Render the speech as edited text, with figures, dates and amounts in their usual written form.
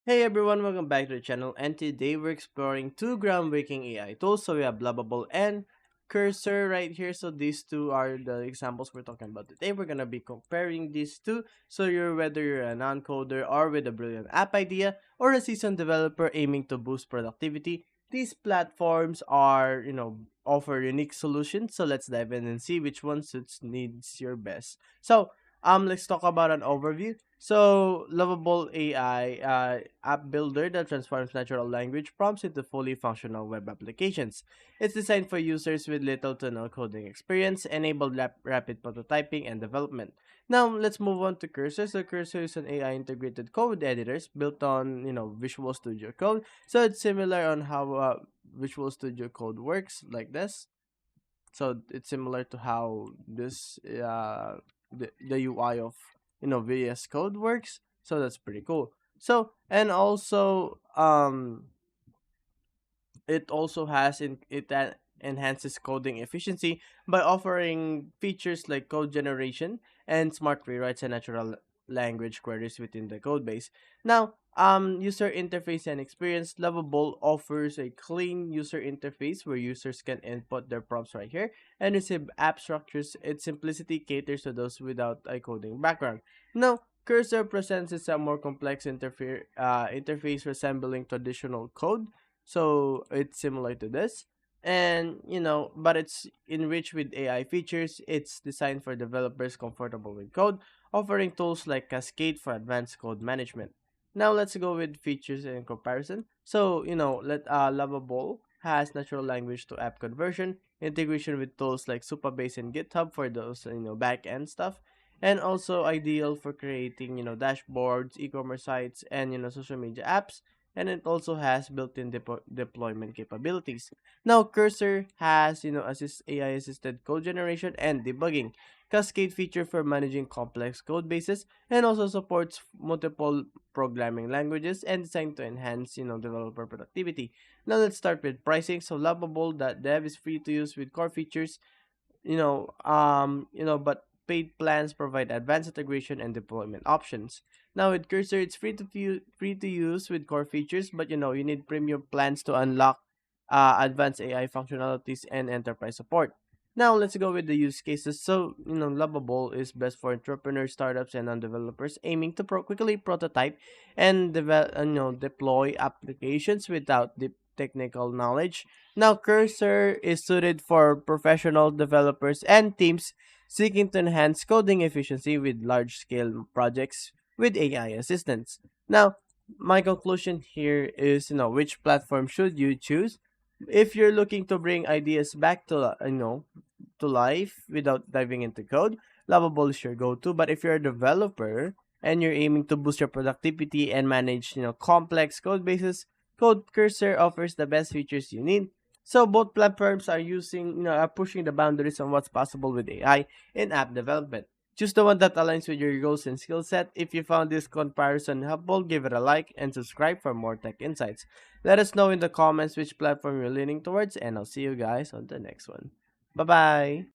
Hey everyone, welcome back to the channel, and today we're exploring two groundbreaking AI tools. So we have Lovable and Cursor right here. So these two are the examples we're talking about today. We're gonna be comparing these two. So whether you're a non-coder or with a brilliant app idea or a seasoned developer aiming to boost productivity, these platforms are, offer unique solutions. So let's dive in and see which one suits needs your best. So let's talk about an overview. So, Lovable AI app builder that transforms natural language prompts into fully functional web applications. It's designed for users with little to no coding experience, enabled rapid prototyping and development. Now, let's move on to Cursor. So, Cursor is an AI integrated code editors built on, Visual Studio Code. So, it's similar on how Visual Studio Code works, like this. So, it's similar to how the UI of VS Code works. So that's pretty cool. So and also it also has enhances coding efficiency by offering features like code generation and smart rewrites and natural language queries within the code base. Now, user interface and experience. Lovable offers a clean user interface where users can input their prompts right here and receive app structures. Its simplicity caters to those without a coding background. Now, Cursor presents a more complex interface resembling traditional code, so it's similar to this. And but it's enriched with AI features. It's designed for developers comfortable with code, offering tools like Cascade for advanced code management. Now let's go with features and comparison. So, let Lovable has natural language to app conversion, integration with tools like Supabase and GitHub for those, back end stuff, and also ideal for creating, dashboards, e-commerce sites, and social media apps, and it also has built-in deployment capabilities. Now, Cursor has, AI assisted code generation and debugging, Cascade feature for managing complex code bases, and also supports multiple programming languages and designed to enhance, developer productivity. Now, let's start with pricing. So, Lovable.dev is free to use with core features, but paid plans provide advanced integration and deployment options. Now with Cursor, it's free to use with core features, but you need premium plans to unlock advanced AI functionalities and enterprise support. Now let's go with the use cases. So Lovable is best for entrepreneurs, startups, and non-developers aiming to quickly prototype and deploy applications without deep technical knowledge. Now, Cursor is suited for professional developers and teams seeking to enhance coding efficiency with large scale projects with AI assistance. Now, my conclusion here is, which platform should you choose? If you're looking to bring ideas back to life without diving into code, Lovable is your go-to. But if you're a developer and you're aiming to boost your productivity and manage, complex code bases, Code Cursor offers the best features you need. So both platforms are pushing the boundaries on what's possible with AI in app development. Choose the one that aligns with your goals and skill set. If you found this comparison helpful, give it a like and subscribe for more tech insights. Let us know in the comments which platform you're leaning towards, and I'll see you guys on the next one. Bye bye.